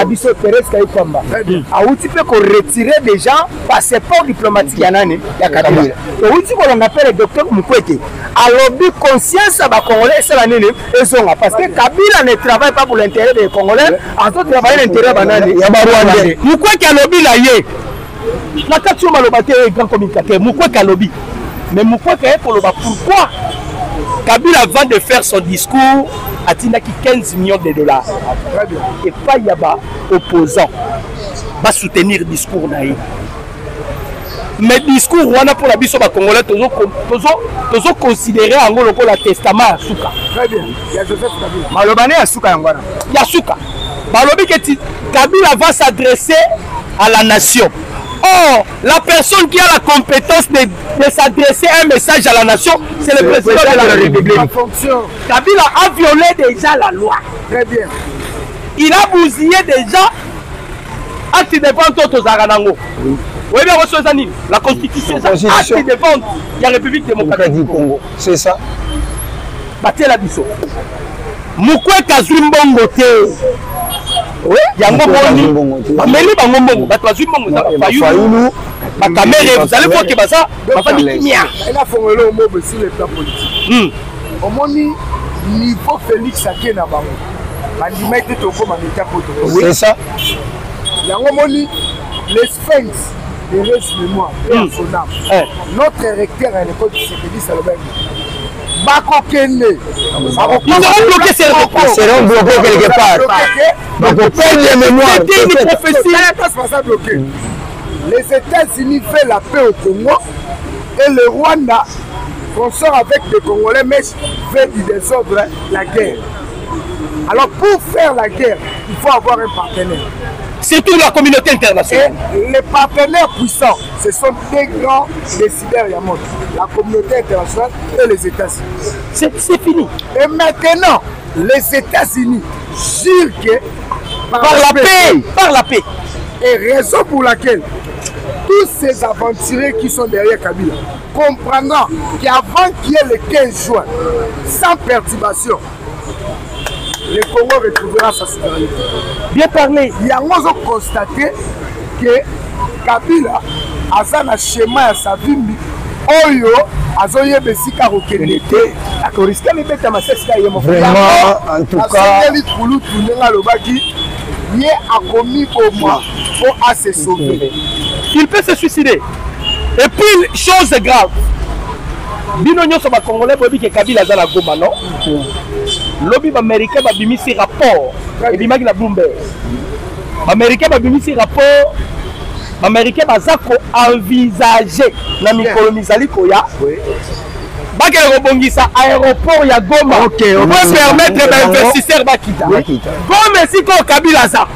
Nabiso Perez Kaikwamba. Aouti peut qu'on retire déjà passeport diplomatique yanane ya Kabila. Aouti qu'on appelle le docteur Mukwege. Alors bi conscience à Congolais c'est la nene et son parce que Kabila ne travaille pas pour l'intérêt des Congolais, en tout travaille l'intérêt banane ya Rwandais. Mukwege alobi la ye. La question malobate grand communicateur Mukwege alobi. Mais Mukwege pour le pourquoi Kabila avant de faire son discours a dit 15 millions de dollars. Et pas y a pas opposant va soutenir le discours naïf. Mais discours wana pour la biso ba congolais toujours considérer en gros le testament à Souka. Très bien. Il y a Joseph Kabila. Malobane à Souka ngwana. Il y a Souka. Balobi que Kabila va s'adresser à la nation. Or, la personne qui a la compétence de s'adresser un message à la nation, c'est le président de la République. Kabila a violé déjà la loi. Très bien. Il a bousillé déjà acte de vente aux Aranango. Oui, bien, la constitution, acte de vente de la République démocratique du Congo. C'est ça. Battez la biso. Mukwe Kazumbongo te. Oui, yango boni. Bameli bango mbongo, bato azumbongo za fayulu. Bakamere, vous allez voir que ça va pas dire. Elle a formulé au mot sur le plan politique. Au moni niveau Félix Akena bango. Bandimete toko mamita poto. C'est ça. Yango moni les sphinx de res mémoire et son âme. Notre recteur à l'école du CPD Salobin. Bakokende. Ils seront bloqués, seront bloqués quelque part. Donc, on perd les mémoires. C'était une prophétie. Les États-Unis font la paix au Congo et le Rwanda consort avec les Congolais, mais fait du désordre la guerre. Alors, pour faire la guerre, il faut avoir un partenaire. C'est toute la communauté internationale. Et les partenaires puissants, ce sont des grands décideurs du monde. La communauté internationale et les États-Unis. C'est fini. Et maintenant, les États-Unis jurent que par la paix. Et raison pour laquelle tous ces aventuriers qui sont derrière Kabila comprendront qu'avant qu'il y ait le 15 juin, sans perturbation, le Congo retrouvera sa souveraineté. Bien parlé. Il y a constaté que Kabila a un schéma à sa vie. Oyo, Azoye Bessika Rokenete. Vraiment, en tout cas. Il a commis au moins pour se sauver. Il peut se suicider. Et puis, chose grave. Bino nyoso ba Congolais bobi ke Kabila za la Goma non. Lobby américain ba bimisi rapport et bimaki na Bloomberg. Américain ba bimisi rapport. Américain ba zako envisager na mikolo misali koya. Bakele robongisa aéroport ya Goma. Pour permettre ba investisseurs bakita. Comme si ko Kabila za.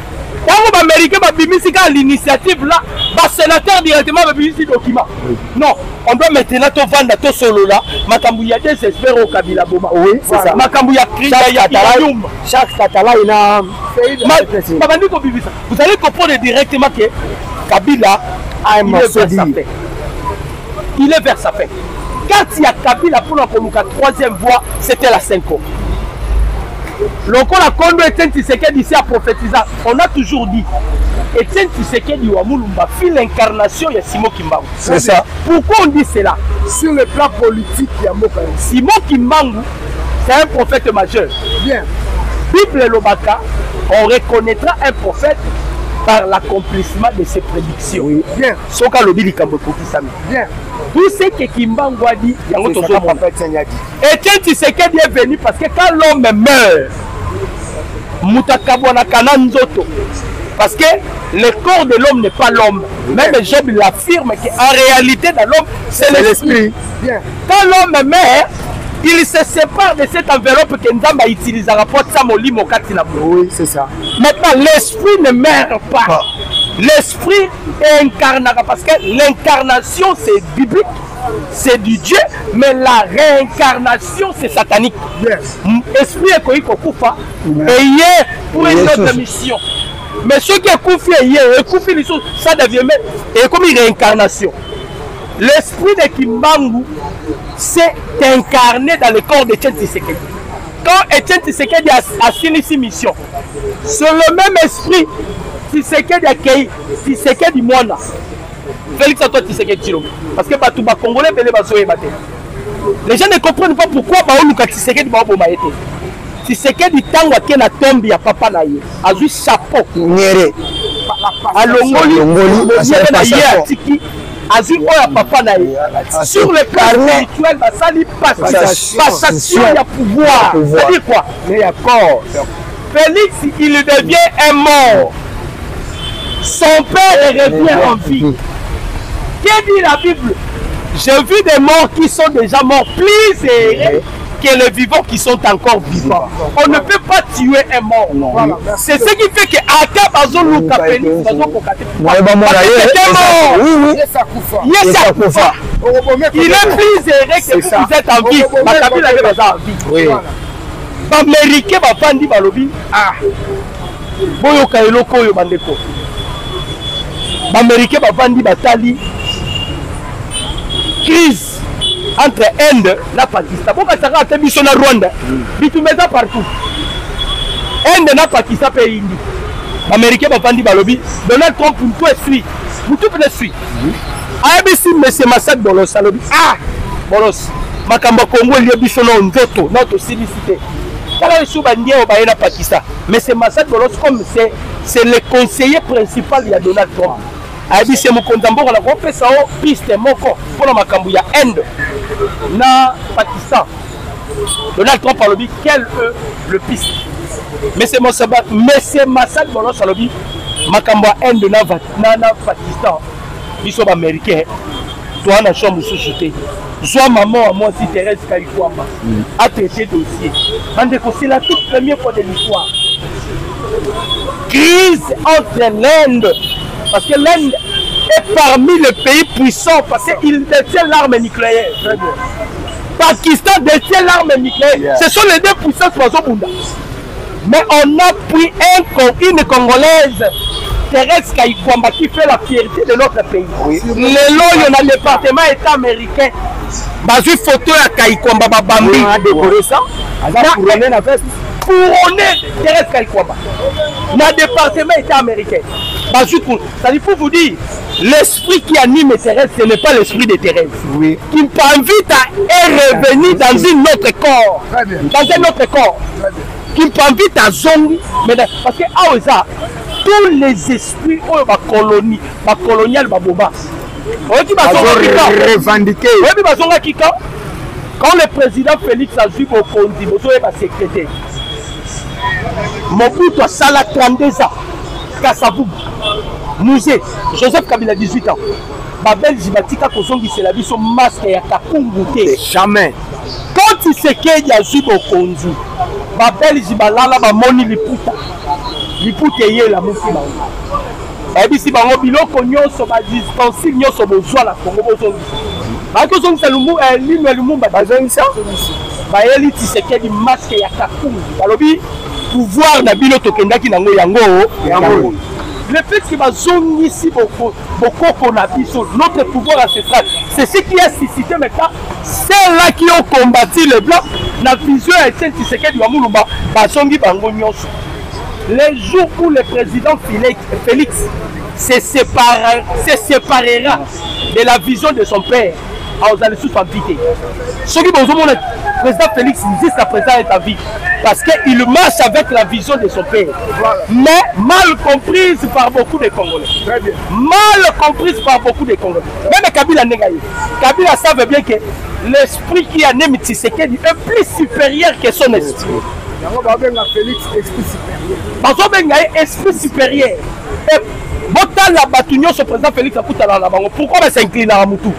Quand l'Américain va bimisi l'initiative là, le sénateur directement va bimisi le document. Non, on doit maintenant tout vendre tout solo là. Makambouya désespère au Kabila Boma. Oui, c'est ça. Makambouya crie chaque Katala il a. Vous allez comprendre directement que Kabila a un morceau de paix. Il est vers sa fin. Quand il y a Kabila pour la troisième voie, c'était la 5 ans. Lorsqu'on a conduit Etienne Tshisekedi ici à prophétiser, on a toujours dit Etienne Tshisekedi Wamulumba fit l'incarnation de Simon Kimbangu. C'est ça. Pourquoi on dit cela? Sur le plan politique, il y a Simon Kimbangu, c'est un prophète majeur. Bien. Bible et Lobaka, on reconnaîtra un prophète par l'accomplissement de ses prédictions. Oui. Bien. Soka Lobili Kambokoki Sami. Bien. Tout ce que Kimbangu a dit, Etienne Tshisekedi est venu parce que quand l'homme meurt, Mutakabwana Kananzoto, parce que le corps de l'homme n'est pas l'homme. Même Job l'affirme qu'en réalité dans l'homme, c'est l'esprit. Quand l'homme meurt, il se sépare de cette enveloppe que Nzamba utilisera pour Samoli Mokatina. Oui, c'est ça. Maintenant, l'esprit ne meurt pas. L'esprit est incarnera parce que l'incarnation c'est biblique, c'est du Dieu, mais la réincarnation c'est satanique. Esprit est quoi Kokufa et hier pour une autre mission. Mais ceux qui ont confié hier, ça devient même et comme une réincarnation. L'esprit de Kimbangu s'est incarné dans le corps de Etienne Tshisekedi. Quand Etienne Tshisekedi a fini ses missions, c'est le même esprit Tshisekedi accueilli Tshisekedi Mwana Félix Antoine Tshisekedi Tshilombo parce que Batouba Congolais belé bazoé baté les gens ne comprennent pas pourquoi Baoluka Tshisekedi Baoboma été Tshisekedi tango ake na tombe ya papa na ye azui chapeau nyere alongoli na ye atiki azui oya papa na ye sur le plan spirituel basali passation ya pouvoir c'est-à-dire quoi mais ya corps Félix il devient un mort son père revient en vie. Que dit la Bible? J'ai vu des morts qui sont déjà morts plus serrés que les vivants qui sont encore vivants. On ne peut pas tuer un mort. Voilà. C'est ce qui fait que Akab Azoluka Félix il est mort. Il est plus serré que vous êtes en vie. Ma Kabila est en vie. Américain va pandi balobi. Ah. Boyoka eloko yo bandeko. Américain va pandi batali. Crise entre Inde et Pakistan. Pourquoi ça a été mis sur la Rwanda? Tu mets ça partout. Inde et Pakistan pays indi. Américain va pandi balobi. Donald Trump pour toi suit. Pour tout le suit. ABC monsieur Massad Bolos alobi. Ah Bolos. Makamba Congo lié bisono nzoto notre silicité. Quand les Soubandiens au Bayena Pakistan. Mais c'est Massad Bolos comme c'est le conseiller principal de Donald Trump. ABC Mukondambo la groupe ça piste moko pour la makambu ya Inde na Pakistan. Donald Trump a dit quel le piste. Mais c'est Massad Bolos a dit makambu ya Inde na Pakistan. Ils sont américains. Toi na chambre société. Soit maman à moi si Thérèse Kaïkwamba a traité dossier. C'est la toute première fois de l'histoire. Crise entre l'Inde. Parce que l'Inde est parmi les pays puissants parce qu'il détient l'arme nucléaire. Pakistan détient l'arme nucléaire. Ce sont les deux puissances Bunda. Mais on a pris une Congolaise, Thérèse Kaïkwamba, qui fait la fierté de notre pays. Oui. Le long, le département est américain. Bazu photo à Kaïkwamba Babambi. On a décoré ça. Couronné Thérèse Kaïkwamba. Le département est américain. Ça dit pour vous dire, l'esprit qui anime Thérèse, ce n'est pas l'esprit de Thérèse. Oui. Qui m'invite à revenir dans un autre corps. Dans un autre corps. Qui m'invite à zonger. Parce que tous les esprits ma colonial Baboba. Revendiqué. Quand le président Félix a vu mon conduit, mon secrétaire, Mobutu a sala 32 ans. Kassabou, Musée, Joseph Kabila 18 ans. Babel Zibatika Kozongi c'est la vie son masque et à Kakungouté. Jamais. Quand il se qu'il y a eu au Konzi, Babel Zibalala Bamoni Liputa. Liputa y est la Moukima. Et puis si Bango Biloko Nyonso va dispenser Nyonso Bozoa la Congo Bozongi. Parce que c'est le ligne Lumumba Bazongi ça. Baeli Tshisekedi du masque et à Kakungu. Balobi. Pouvoir na bino tokendaki nango yango. Le fait que bazongi ici beaucoup notre pouvoir ancestral, c'est ce qui a suscité maintenant ceux-là qui ont combattu les blancs. La vision est celle qui se du Amulumba, bazongi bango nyonso. Les jours où le président Félix se séparera de la vision de son père, aux allez sous invité. Ce qui le président Félix jusqu'à présent est à vie. Parce qu'il marche avec la vision de son père. Voilà. Mais mal comprise par beaucoup de Congolais. Très bien. Mal comprise par beaucoup de Congolais. Même Kabila Negaye. Kabila savait bien que l'esprit qui anime Tshisekedi est plus supérieur que son esprit. Félix, esprit supérieur. Esprit supérieur. Et Botal la Batunion, ce président Félix a coûté à la banque. Pourquoi il s'incline à Moutou?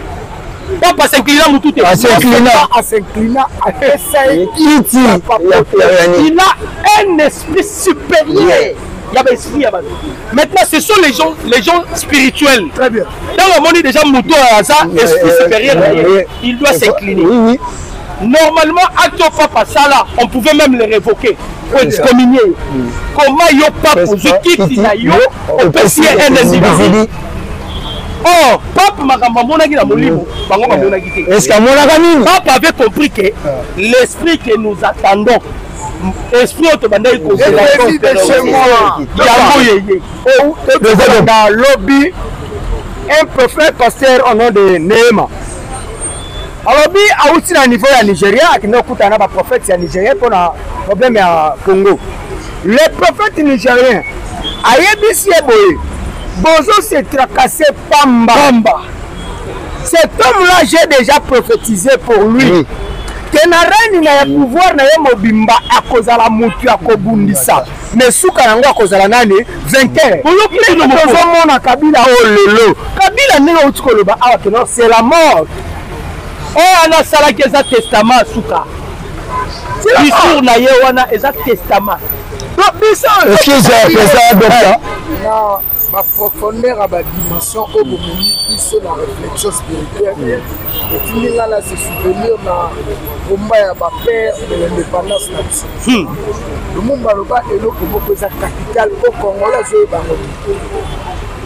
Pas s'incliner à Moutou. Il a un esprit supérieur. Maintenant, ce sont les gens spirituels. Très bien. Dans le monde, déjà Moutou a ça, esprit supérieur. Il doit s'incliner. Oui. Normalement, à Papa Sala, on pouvait même le révoquer pour excommunier. Comment il n'y a pas pour ce qui on peut signer un individu. Oh, Pape avait compris que l'esprit que nous attendons esprit to bandai ko chez moi dans lobby un prophète pasteur au nom de Neema. Alors bi a aussi à niveau ya Nigeria qui n'a pas na ba prophète ya Nigeria pour un problème à Congo. Les prophètes nigériens ayebisi eboye bozo se tracasser pamba. Cet homme-là, j'ai déjà prophétisé pour lui. Que na reine na ya pouvoir na ye mobimba akozala mutu akobundisa. Mais suka nango akozala nani vainqueur. Mona Kabila o lelo. Kabila ndenge utikoloba awa que non c'est la mort. Ana sala ke za testament suka. Discours na ye wana eza testament. Est-ce que j'ai fait ça docteur? Non. Ma profondeur à ma dimension au moment où la réflexion spirituelle et puis là c'est souvenir na combat à ma père de l'indépendance nationale. Le monde baloba et le Congo est la capitale au Congo là je vais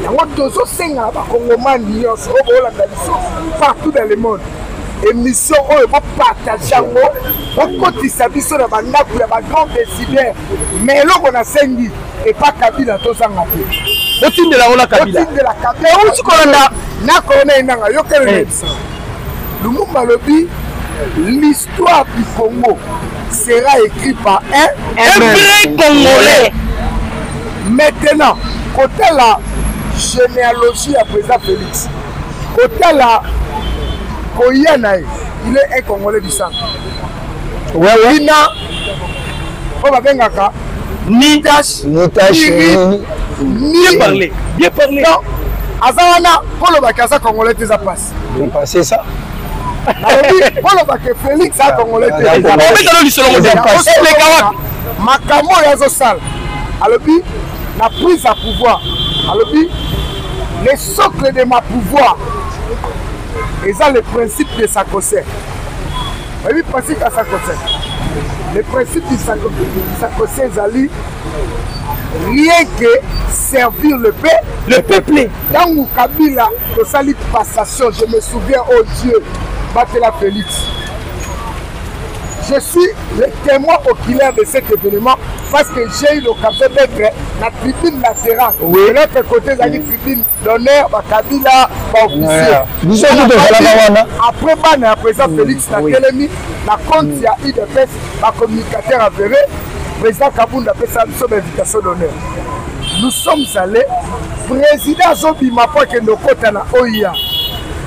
yango tozo senga ba Congomani nyonso o bolanda biso partout dans le monde. Émission oyo ba partager yango okotisa biso na bandako ya ba grand décideur mais eloko na sengi et pas Kabila tozanga te. De la Kabila. Où tu connais na connais nanga yo kele ça. Lumumba lobi l'histoire du Congo sera écrite par un vrai Congolais. Maintenant, côté la généalogie à président Félix, côté la Koyanaï, il est un Congolais du sang. Ouais. Ina, on va bien gaka. Ni bien parlé. Non, Azawana, pour le Bakaza Congolais, tu as passé. Bien passé ça. Pour le Bakaza Félix, ça Congolais, tu as passé. Makamo Yazo Sal, alobi, la prise à pouvoir, alobi, le socle de ma pouvoir, et ça le principe de sa concert. Le principe de sa concert. Le principe du Sakosé Zali, rien que servir le peuple. Dans mon Kabila, au salut de passation, je me souviens, oh Dieu, Batela Félix. Je suis le témoin oculaire de cet événement parce que j'ai eu l'occasion d'être la tribune latérale. Oui. De l'autre côté, la tribune d'honneur, Kabila, officier. Après, à présent, Félix Natelemi, la compte, il y a eu de peste, la communicateur avéré, président Kabounda fait sa invitation d'honneur. Nous sommes allés, président Zobi Mapoi Kendokotana Oya,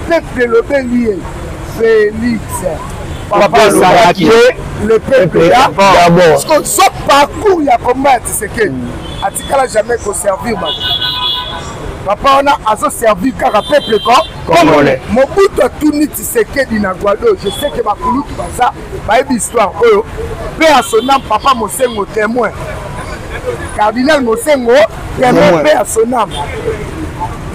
peuple le bélier, Félix. Papa Saraki, le peuple là, parce que ce parcours, il y a combat, c'est que, à Tikala jamais qu'on servir, papa, on a servi car un peuple comme on est. Mon bout de tout nid, c'est que d'Inaguado, je sais que ma coulou qui va ça, ma histoire, paix à son âme, papa Mosengo témoin. Cardinal Mosengo, témoin, paix à son âme.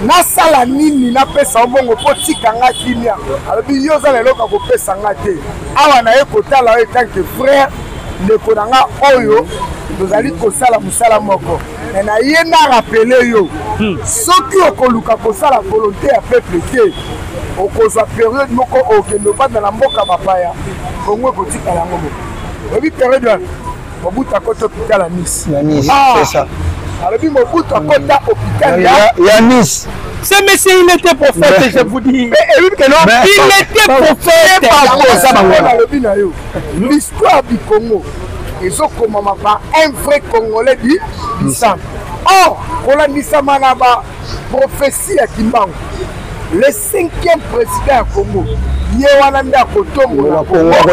Nasala nini na pesa mbongo potika nga kimia alobi yo za lelo ka ko pesa nga te awa na ye kotala yo tant que frère ndeko nanga oyo tozali kosala musala moko na ye na rappeler yo soki okoluka kosala volonté ya peuple te okozwa période moko okendo banda na mboka bapaya kongo kotika yango moko obi période mobuta koto hôpital à Nice c'est ça. Alors, Mobutu a côté hôpital. Il y a Nice. Ce monsieur, il était prophète, je vous dis. Il était prophète. L'histoire du Congo, ils ont commencé par un vrai Congolais du sang. Or, pour la Nissamanaba, prophétie à Kimbangu, le 5e président du Congo, Yewananda Kotongo,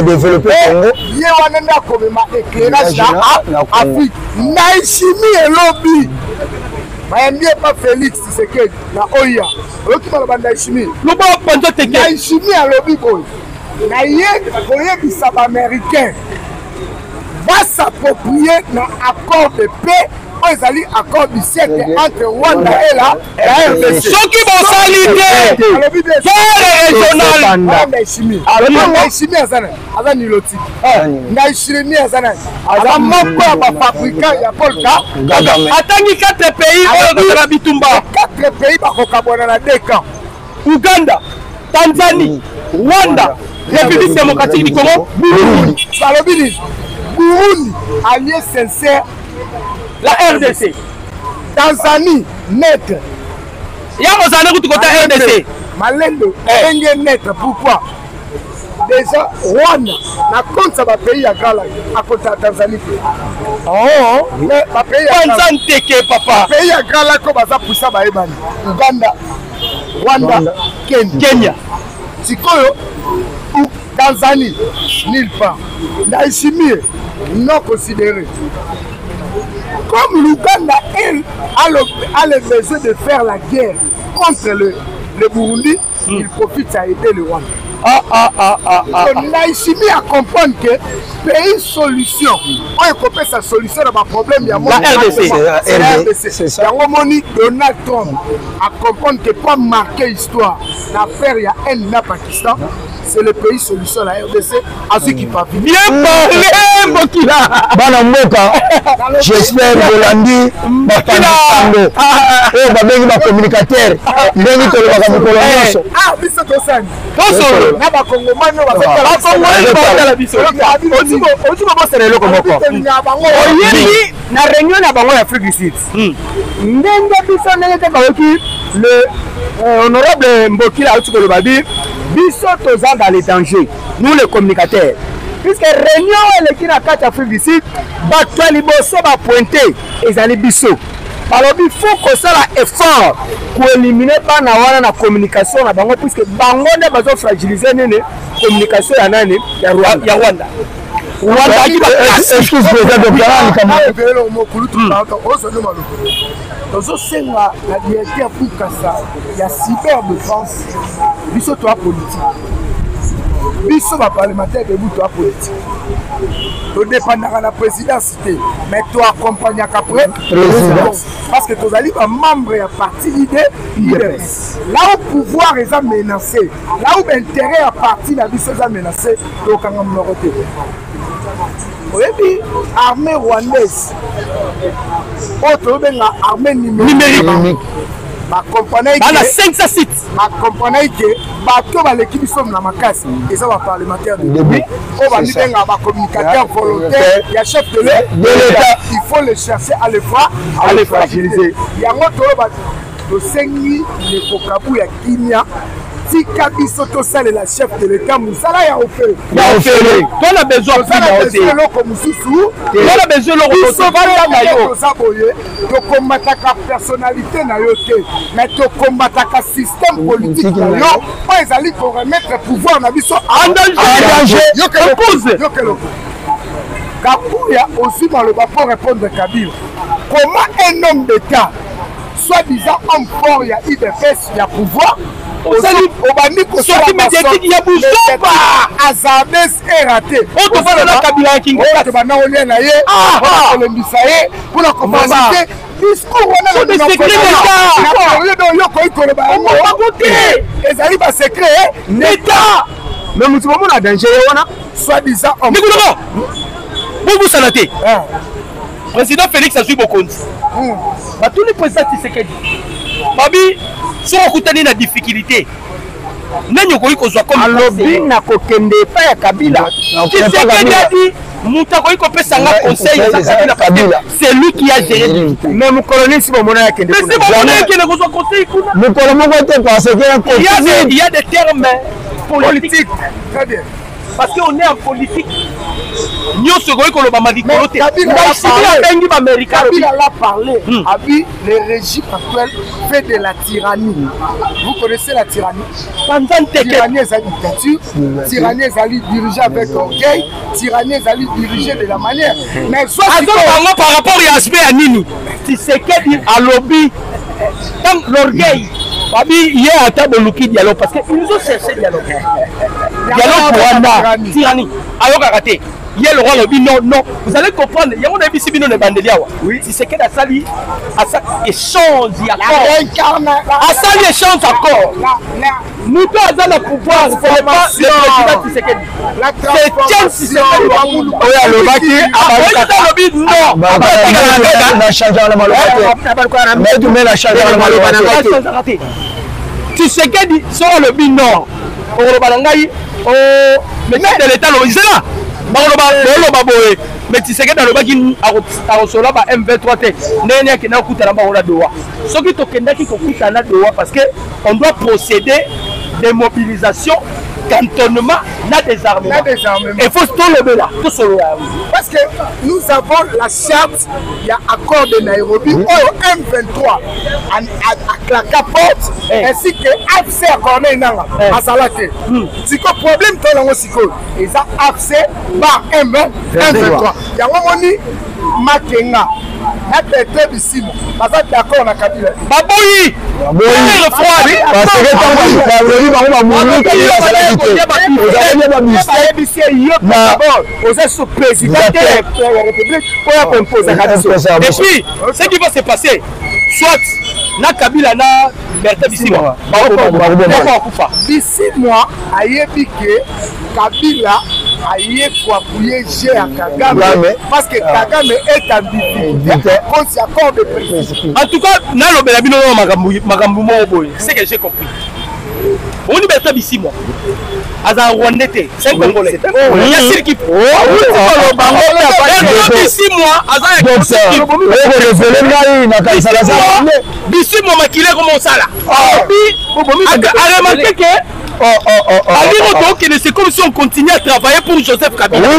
développer Congo. Yewananda Komema éclairage à Afrique. Naïchimi et lobby. Mayambie pas Félix, c'est que na Oya. Oki ba Naïchimi. Loba pando teke. Naïchimi à lobby boy. Naïe koye bisaba américain. Va s'approprier na accord de paix. Ils allaient accord du siècle entre Rwanda et la RDC. Ceux qui vont s'allier, quel régional Naïchimi. Alors Naïchimi azana, azana niloti. Naïchimi azana, azana moko ba fabricant ya Polka. Atangi 4 pays au la Bitumba. 4 pays ba kokabona na 2 camps. Uganda, Tanzanie, Rwanda, République démocratique du Congo, Burundi. Salobini. Burundi, allié sincère. La RDC. Tanzanie, net. Il y a un côté RDC. Malendo, net. Pourquoi? Déjà, Rwanda, na compte ça va payer à Gala, à côté de Tanzanie. Oh, mais va payer à Gala. Papa. Payer à Gala comme ça pour ça, Uganda, Rwanda, Kenya. Sikoyo, ou Tanzanie, nulle part. Naïchimie, non considéré. Comme l'Ouganda, elle, a le besoin de faire la guerre contre le Burundi, il profite à aider le Rwanda. Naïchimie à comprendre que pays solution, on a sa solution dans le problème, il y a la RDC. C'est ça. Donald Trump à comprendre que pour marquer l'histoire, l'affaire, il y a un Pakistan, c'est le pays solution, la RDC, à ceux qui parlent. Bien parlé, Mokila. J'espère Bolandi, Bakando, ma communicateur, il est mis le ah, mais c'est tout ça. na réunion na bango ya Afrique du Sud. Ndenge biso ndenge te baoki le honorable Mbokila Otukolo babi biso toza dans les dangers nous les communicateurs. Puisque réunion eleki na kati ya Afrique du Sud bato liboso ba pointer ezali biso. Alors il faut que ça la effort pour éliminer pas na wana na communication na bango puisque bango ne bazo fragiliser nene communication ya nani ya Rwanda. Rwanda qui va excuse-moi de parler comme la directeur pour Kassa, il y a cyber défense, biso toi politique. Biso va parlementaire de vous toi politique. Tu dépends de la présidence, mais tu accompagnes après parce que tu es un membre et un parti idée. Là où le pouvoir est menacé, là où l'intérêt à parti de la vie est menacé, tu as un numéro de l'armée rwandaise, autre armée numérique. Ma compagnie qui est 5 sites. Ma compagnie qui est bateau à l'équipe qui sont dans ma casse. Et ça va parlementaire de début. On va dire à communicateur volontaire. Il y a chef de l'État. Il faut le chercher à le voir, à le fragiliser. Il y a un autre de 5 000 les Pokabou et Kinia. Si Kabiso Tosal est la chef de l'État, Moussala y a offert. Il a offert. On a besoin de ça. On a besoin de combattre la personnalité, mais de combattre le système politique. Ils allaient pour remettre le pouvoir en danger. Kabouya aussi dans le rapport répondre de Kabila. Comment un homme d'État, soi-disant homme fort, il y a IDPS, il y a pouvoir. Sortie médiatique, il y a Bouzouba. Azabès est raté. On te voit là, Kabila King. On te voit là, on est là. On est là. Pour la compagnie. Discours, on a des secrets d'État. On va voter. Les arrivent à secret d'État. Mais nous sommes en danger. Soi-disant homme. Vous salaté. Président Félix a suivi beaucoup. Tous les présidents qui se quittent. Babi, si on a une difficulté, nous avons comme lobby na kokende pa ya Kabila. C'est lui qui a géré. Mais mon colonel si mon a kende. Il y a des termes politiques. Très bien. Parce qu'on est en politique. Nous sommes Kabila l'a parlé. Le régime actuel fait de la tyrannie. Vous connaissez la tyrannie? Tyrannie est la dictature. Tyrannie est dirigée avec orgueil. Tyrannie est dirigée de la manière. Mais soit par rapport à l'aspect à Nini, c'est qu'il a lobby. Tant l'orgueil. Babi, il y a un tas de dialogue parce qu'ils nous ont cherché dialogue. Dialogue pour Rwanda, tyrannie. Alors, arrêtez. Il y a le roi lobby, non, non. Vous allez comprendre. Il y a un avis civil de Bandelia. Oui. Si c'est qu'elle a sali, à ça échange, il y a encore. À ça, il échange encore. Nous tous, on a le pouvoir. Ce n'est pas le président qui s'est qu'elle. C'est Tiens si c'est qu'elle. Oui, le Baki. Le lobby, non. On a changé la malheureuse. Mais tu mets la changé la malheureuse. Tu sais qu'elle dit, sur le lobby, non. Au Balangaï, au ministère de l'État, c'est là. mais Tshisekedi alobaki akosola ba M23 te ndenge akenda kokutana bango na Doha soki tokendaki kokutana na Doha parce que on doit procéder des mobilisations cantonnement na désarmement. Il faut tout lever là, tout solo. Parce que nous avons la charte, il y a accord de Nairobi, M23 à la capote, ainsi que AFC à Corneille Nanga, à Salate. Si le problème est là, c'est ça AFC par M23. Il y a un moment Makenga. Parce que d'accord on a Kabila. Baboui. Le froid. Et puis, ce qui va se passer, soit na Kabila na Bertrand Bisimwa. Bisimwa ayebike Kabila aye kwa kuyeje à Kagame parce que Kagame est en difficulté contre ses accords de président. En tout cas, na lo bela bino makambu mo boy, c'est que j'ai compris. On est Bertrand Bisimwa. Aza Rwandais, c'est un Congolais. Il y a ceux qui Bertrand Bisimwa, Aza Bisimwa makile comme ça là. A remarqué que c'est comme si on continuait à travailler pour Joseph Kabila.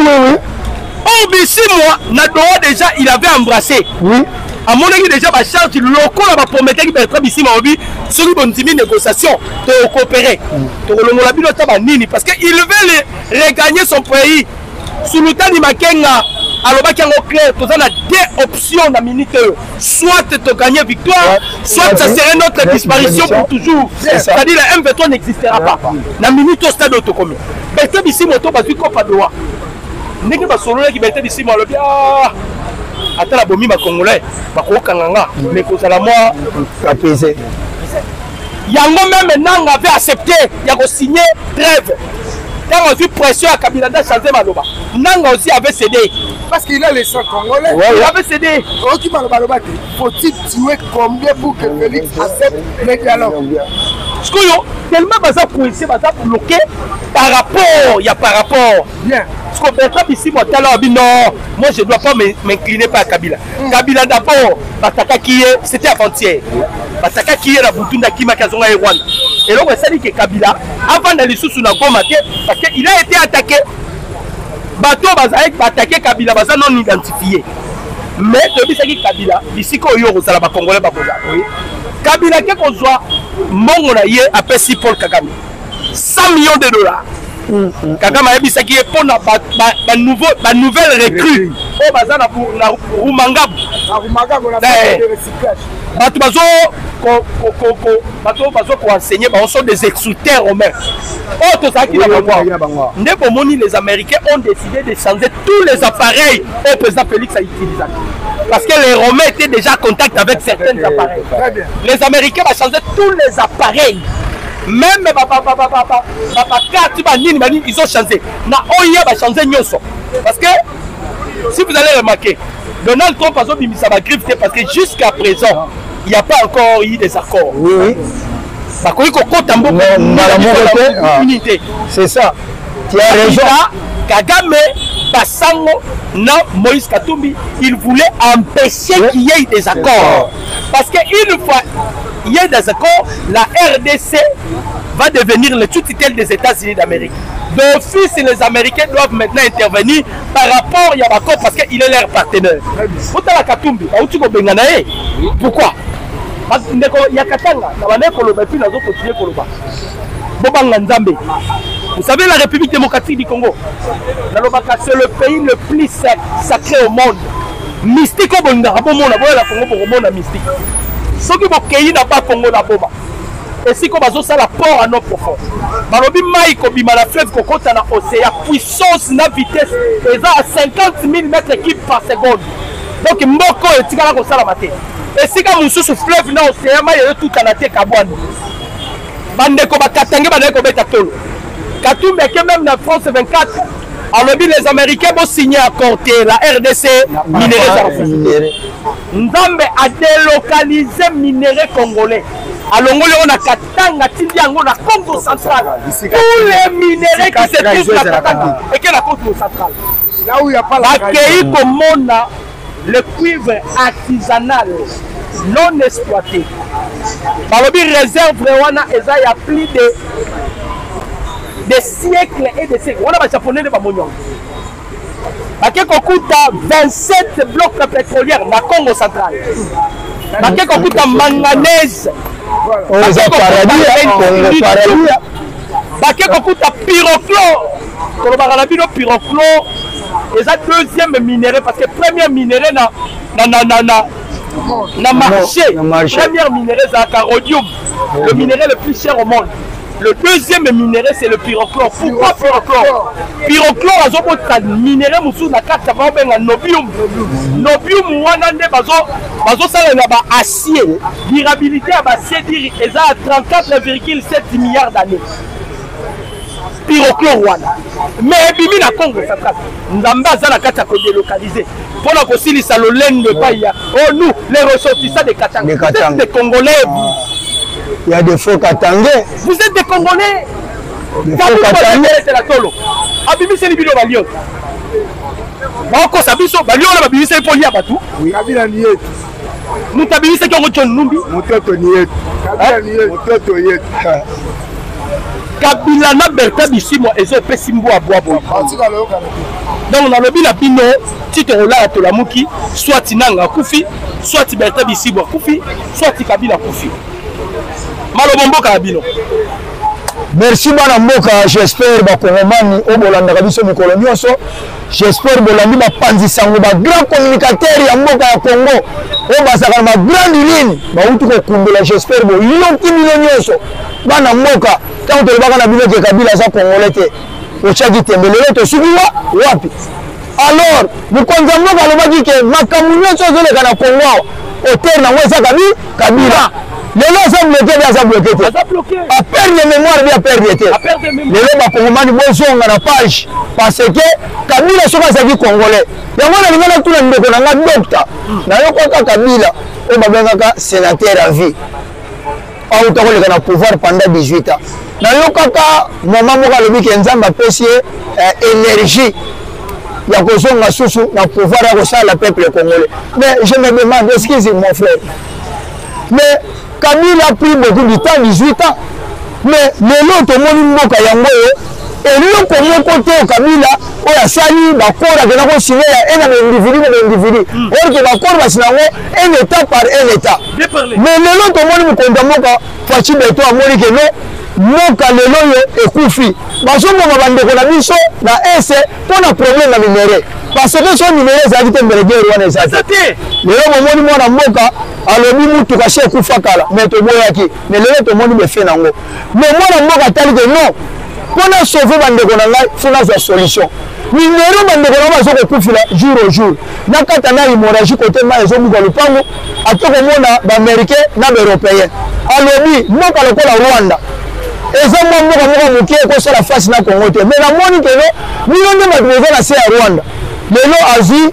Or, Bisimwa, Nadoa déjà, il avait embrassé. À mon avis, déjà, la charge locale va promettre que Bertrand Bisimwa sur une négociation de coopérer. Parce qu'il veut regagner son pays. Sous le temps de Makenga, alors qu'il y a clair, tu as deux options dans minute. Soit tu gagnes victoire, soit ça serait notre disparition pour toujours. C'est-à-dire la M23 n'existera pas. Dans minute au stade autocommun. Bertrand Bisimwa, tu as vu qu'on pas de loi. N'est-ce pas solo qui Bertrand Bisimwa le bien. Attends la bombe ma congolais, ma kanganga, mais que ça la moi apaiser. Yango même maintenant avait accepté, il a signé trêve. Quand on a vu pression à Kabila changer Maloba, Nanga aussi avait cédé. Parce qu'il a les 100 Congolais. Il avait cédé. Faut-il tuer combien pour que Félix accepte le dialogue? Parce que tellement bazar coincé, bazar bloqué par rapport, il y a par rapport. Bien. Parce que Bertrand Bisimwa non, moi je ne dois pas m'incliner par Kabila. Kabila d'abord, Bataka qui est, c'était avant-hier. Bataka qui est la Boutunda qui m'a kazonga et Rwanda. Et donc ça dit que Kabila, avant d'aller sous na Goma, parce qu'il a été attaqué. Bateau Bazaïk va attaquer Kabila, Baza non identifié. Mais depuis ça qui Kabila, ici qu'on y a ça la Congolais Baboza. Kabila qui qu'on soit, mon aïe appelle si Paul Kagame. 100 millions de dollars. Kagame a dit qui est pour la nouvelle recrue. Oh Baza na Rumangab. Bateau pour enseigner, on sont des exultères romains. Oh, tout ça qui va voir. Les Américains ont décidé de changer tous les appareils au président Félix a utilisé. Parce que les Romains étaient déjà en contact avec certains appareils. Les Américains vont changer tous les appareils. Même ils ont changé. Oya va changer Nyoso. Parce que si vous allez remarquer, Donald Trump a mis sa griffe parce que jusqu'à présent, il n'y a pas encore eu des accords. Oui. C'est ça. Tu as raison. Kagame, Bassango, non, Moïse Katumbi, il voulait empêcher qu'il y ait des accords. Parce qu'une fois il y a des accords, la RDC va devenir le tutelle des États-Unis d'Amérique. D'office, les Américains doivent maintenant intervenir par rapport à Yabako parce qu'il est leur partenaire. Pourquoi? Vous savez, la République démocratique du Congo, c'est le pays le plus sacré au monde. Mystique au monde, mystique. Ce qui est pas Congo na Boma. Et si on a la port à nos profonds. Malobi Maïko bima la fleuve kokota na océan, puissance na vitesse à 50 000 mètres cubes par seconde. Donc mboko et tigala ko sala maté. Et si ka mususu fleuve na océan ma yé tout na te kabwani. Bande ko bakatange bande ko beta tolo. Katumbe que même na France 24. Alors les Américains vont signer à côté la RDC minerais. Nzambe a délocalisé minerais congolais. alongoli on a Katanga tindi yango na Congo central. Tous les minéraux qui se trouvent na Katanga et que la Congo centrale. Là où il y a pas la accueilli comme on a le cuivre artisanal non exploité. Balobi réserve wana eza ya plus de des siècles et des siècles. On a les Japonais de Bamonyon. Baké kokuta 27 blocs pétroliers dans le Congo central. Baké kokuta manganèse. Baké kokuta pyrochlore. Kolobakalabino pyrochlore. Et ça deuxième minerai parce que premier minerai na marché. Premier minerai c'est le rhodium. Le minerai le plus cher au monde. Le deuxième minerai c'est le pyrochlore. Pourquoi pyrochlore? Pyrochlore a un minerai moussou na carte va ben nobium. Nobium wana nde bazo sala na ba acier. Durabilité à acier dire eza à 34,7 milliards d'années. Pyrochlore wana. Mais bimi na Congo central. Nzamba za na carte ko délocaliser. Pour la kosilisa le lend de Paya. Oh nous les ressortissants de Katanga. Vous êtes des Congolais. Il y a des faux Katangais. Vous êtes des Congolais. Des faux Katangais. C'est la tolo. Abimi c'est libino balio. Bako sabiso balio na babimi c'est poli abatu. Oui, Kabila niet. Nous tabimi c'est ko numbi. Mototo niet. Kabila niet. Mototo niet. Kabila na Bertrand Bisimwa ezo pesimbo abwa boy. Donc on a le bila bino titre là to la muki soit Tinanga kufi soit Bertrand Bisimwa kufi soit Kabila kufi. Malobombo Kabilo. Merci bana mboka, j'espère bakongomani obolanda kabiso mikolo nyonso. J'espère bolandi ba panzisango ba grand communicateur ya mboka ya Congo. O basaka ma grande ligne ba utu ko kumbela, j'espère bo yonki nyonso bana mboka tant to baka na bino ke Kabila za Congolais te. O chaki tembelele to subiwa wapi. Alors, vous konza mboka lobaki ke makamu nyonso zoleka na Congo. Hotel na wesa Kabila. Les gens sont bloqués, bien bloqués. À perdre de mémoire, bien perdre. Les gens bakongomani bozonga na page parce que Kabila soka saki congolais. Yango na lingana tuna ndeko na nga docteur. Na yoko Kabila o babengaka sénateur à vie. Au takoleka na pouvoir pendant 18 ans. Na yoko maman moka lobi ke nzamba pesi énergie. Ya kozonga susu na pouvoir ya kosala peuple congolais. Mais je me demande, excusez mon frère. Mais Kabila a pris beaucoup de temps, 18 ans. Mais le lot de mon mboka yango et le comment côté Kabila o ya sali ba kora que na ko signer un individu. Or que ba kora sinango un état par un état. Mais le lot de mon mboka mboka fachi beto amori que non moka le loyo ekufi. Ba so mo bandeko na biso na ese pona problème na minéré. Parce que son minéré za dit mbelege rwana ezate. Le lo mo mwana mboka alobi mutu kasi ekufa kala mais to boyaki mais lelo to moni be fait nango mais mwana mboka tali que non pona sauver bandeko na ngai funa za solution minero bandeko na bazo ko kufila jour au jour na kata na hémorragie côté ma ezo muka lupango atoko mona ba américain na ba européen alobi mboka lokola Rwanda eza mboka muke ko sala face na Congo te mais la moni que no milonde ba na se ya Rwanda lelo azi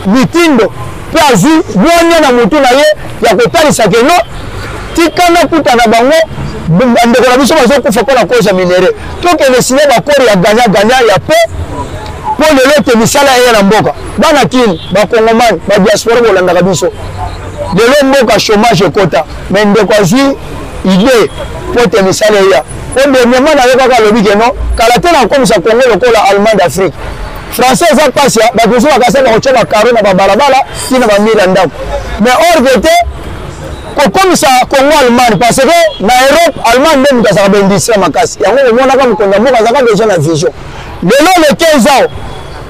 mitindo Plazi, bonya na mutu na ye ya kotalisa ke no tikana kuta na bango ndeko na biso bazo kufa pona cause minéré to ke le siné ba kori ya ganya ya pe po lelo te misala ye na mboka bana kini ba kongomani ba diaspora bolanda biso lelo mboka chômage kota mais ndeko azi idée po te misala ya o dernièrement na yoka lobi ke no kala te na komisa Congo lokola Allemand d'Afrique Français ça passe ya ba kuzo bakasa ba kochela karo na ba balabala tina ba mira ndako mais hors de te ko comme ça Congo Allemagne parce que na Europe Allemagne même ça ba industrie makasi yango o mona ka mukonda moka zaka déjà na vision lelo le 15 ans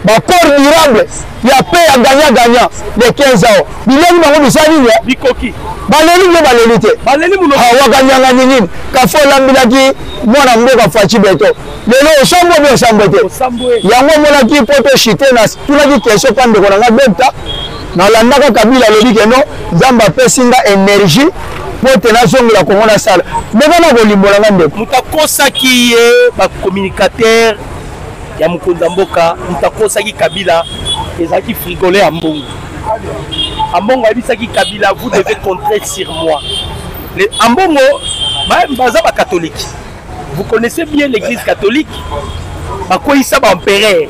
ba corps durable ya paix ya gagnant les 15 ans bilengi bango bisani ya bikoki baleli te baleli muno ha wakanyanga nini kafo lambilaki mwana mboka fachi beto lelo osambo te yango monaki poto chite na tunaki question pande ko nga docteur na landaka Kabila lobi ke no nzamba pesinga énergie pote na zongo la Congo na sala ndeko na kolimbola nga ndeko mutakosaki ye ba communicateur ya mukonza mboka mutakosaki Kabila ezaki frigolé à mbongo abisaki Kabila vous devez compter sur moi En bon mot, baza ba catholique. Vous connaissez bien l'église catholique. Bakoïsa ba empereur,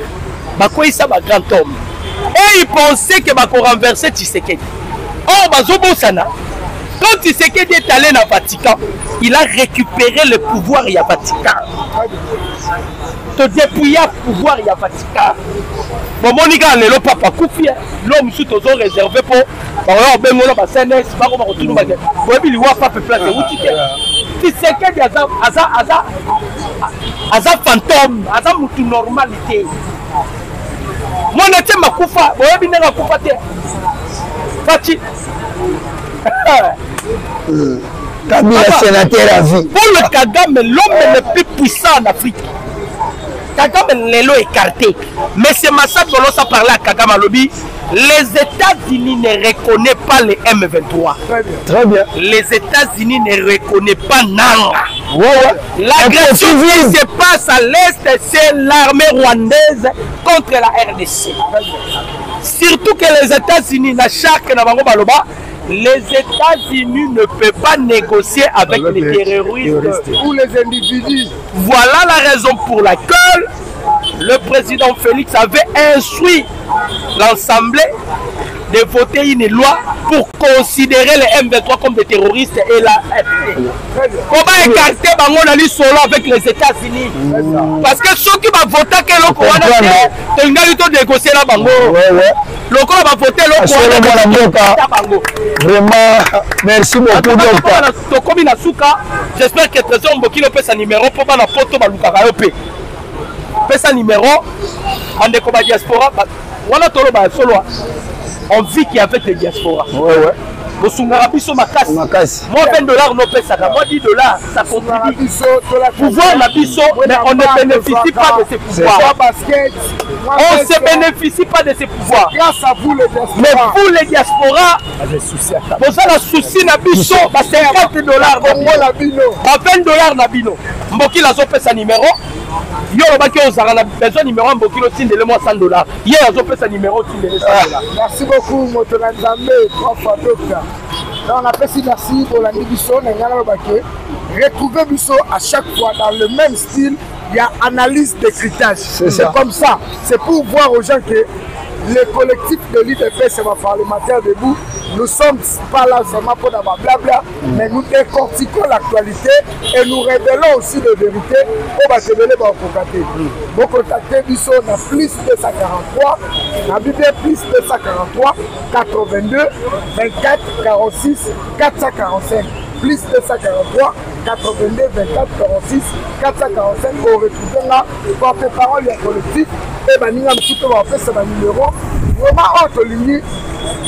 bakoïsa ba grand homme. Et ils pensaient que bako renverser Tshisekedi. Or bazobosana. Quand Tshisekedi est allé dans le Vatican, il a récupéré le pouvoir il y a Vatican. Te dépouiller le pouvoir il y a Vatican. Bon, mon gars, le papa Koufi, l'homme sous tous réservé pour Bengola, CNS, Baroba, tout le monde. Vous lui voyez pas place de Tshisekedi Aza fantôme, Aza moutou normalité. Moi, je suis Makoufa, vous avez bien Makoufa. Fati. Kabila sénateur à vie. Pour le Kagame, l'homme le plus puissant en Afrique. Kagame lelo écarté. Mais c'est Massa Dolo ça parlait à Kagame Lobby. Les États-Unis ne reconnaissent pas les M23. Très bien. Les États-Unis ne reconnaissent pas Nanga. Ouais. L'agression qui se passe à l'Est, c'est l'armée rwandaise contre la RDC. Surtout que les États-Unis, la charte les États-Unis ne peuvent pas négocier avec les terroristes ou les individus. Voilà la raison pour laquelle le président Félix avait instruit l'Assemblée de voter une loi pour considérer les M23 comme des terroristes et la FD. Comment écarter Bangonali solo avec les États-Unis? Parce que ceux qui vont voter que l'on va négocier la Bango. Le corps va voter le Vraiment, merci beaucoup. J'espère que Trésor Mbokilo peut sa numéro pour la photo de peut sa numéro en découvert diaspora. Voilà tout le solo. On vit qu'il y a avec les diasporas. Moi, $20 nos pèse ça. Moi, $10, ça contribue. Pouvoir la biso, mais on ne bénéficie pas de ces pouvoirs. On ne se bénéficie pas de ces pouvoirs. Grâce à vous, les diasporas. Mais pour les diasporas, vous avez un souci na biso, c'est $50. $20 na bino. Mboki la zo pèse numéro. Yo baki ozara na besoin numéro Mboki lo tindele moi $100. Hier zo pèse numéro tindele $100. Merci beaucoup Motola Nzambe, trois fois docteur. Là, on appelle merci pour la Bisso, retrouver Bisso à chaque fois dans le même style, il y a analyse des critères. C'est comme ça. C'est pour voir aux gens que les collectifs de l'IDP, c'est ma parlementaire debout. Nous ne sommes pas là seulement pour avoir blabla, mais nous décortiquons l'actualité et nous révélons aussi des vérités pour révéler vos contacter. Vos contacter Bisso, on a plus 243, on a plus 243, 82, 24, 46, 445. Plus 243, 82, 24, 46, 445. On retrouve là, pour faire parole et collectif. Et bien, nous avons fait ce numéro. Vraiment, entre lignes,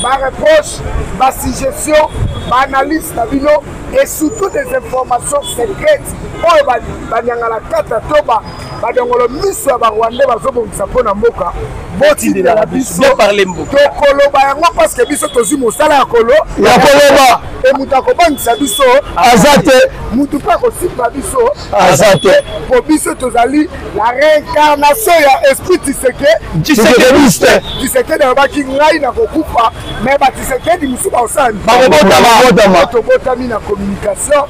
ma reproche, ma suggestion, ma analyse, et surtout des informations secrètes. Oh, la carte à Toba, le ministre de Rwanda, parce que biso tozi mosala ya kolo et mutakobangisa biso azate mutu pa kosipa biso azate po biso tozali la réincarnation ya esprit Tshisekedi abaki ngai na kokufa mais ba Tshisekedi musu ba osani tobotami na communication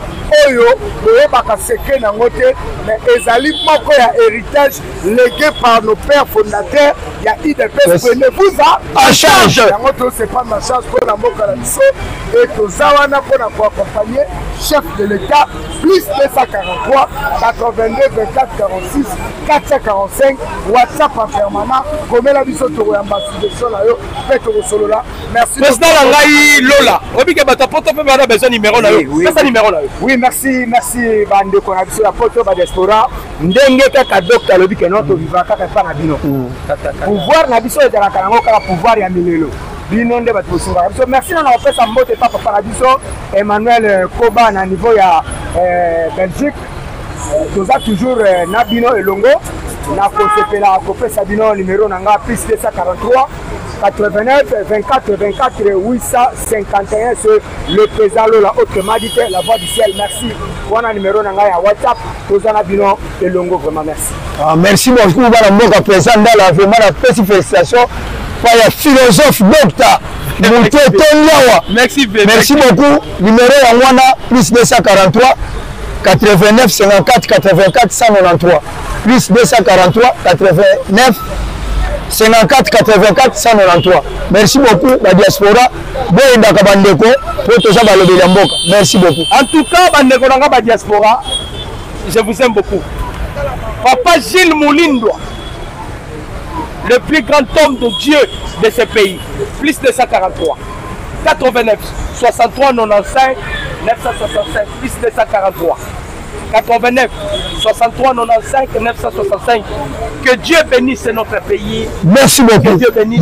oyo boyebaka secret nango te mais ezali moko ya héritage légué par nos pères fondateurs ya IDPS. Prenez-vous à charge. C'est pas ma charge pour la Moka et Tozawana pour accompagner chef de l'État, plus 243, 82, 24, 46, 445, WhatsApp en permanent, comme la mission de l'ambassadeur là, faites au solo là. Merci. Président Langai Lola, Obike Batapoto peut avoir besoin numéro là. C'est ça numéro là. Oui, merci bande qu'on a sur la photo ba diaspora. Ndenge kaka docteur Obike notre vivant kaka pa na bino. Pouvoir na biso ezala kango kaka pouvoir ya milelo. Bino nde bato bosinga. So merci na opesa mbote papa Paradiso Emmanuel Koba na niveau ya Belgique. Toza toujours na bino elongo na kosepela kopesa bino numéro nanga plus 243 89 24 24 851 sur le président Lola autrement dit la voix du ciel. Merci. Wana numéro nanga ya WhatsApp toza na bino elongo vraiment merci. Merci beaucoup bana mboka président Ndala vraiment la félicitations par la philosophe docteur Mouté Tonyawa. Merci beaucoup. Numéro Yangwana, plus 243 89 54 84 193. Plus 243 89 54 84 193. Merci beaucoup, la diaspora. Boyendaka bandeko, potoza balobeli ya mboka. Merci beaucoup. En tout cas, bandeko nanga ba diaspora, je vous aime beaucoup. Papa Gilles Moulindwa, le plus grand homme de Dieu de ce pays. Plus 243 89 63 95 965 plus 243 89 63 95 965. Que Dieu bénisse notre pays. Merci beaucoup. Que Dieu bénisse.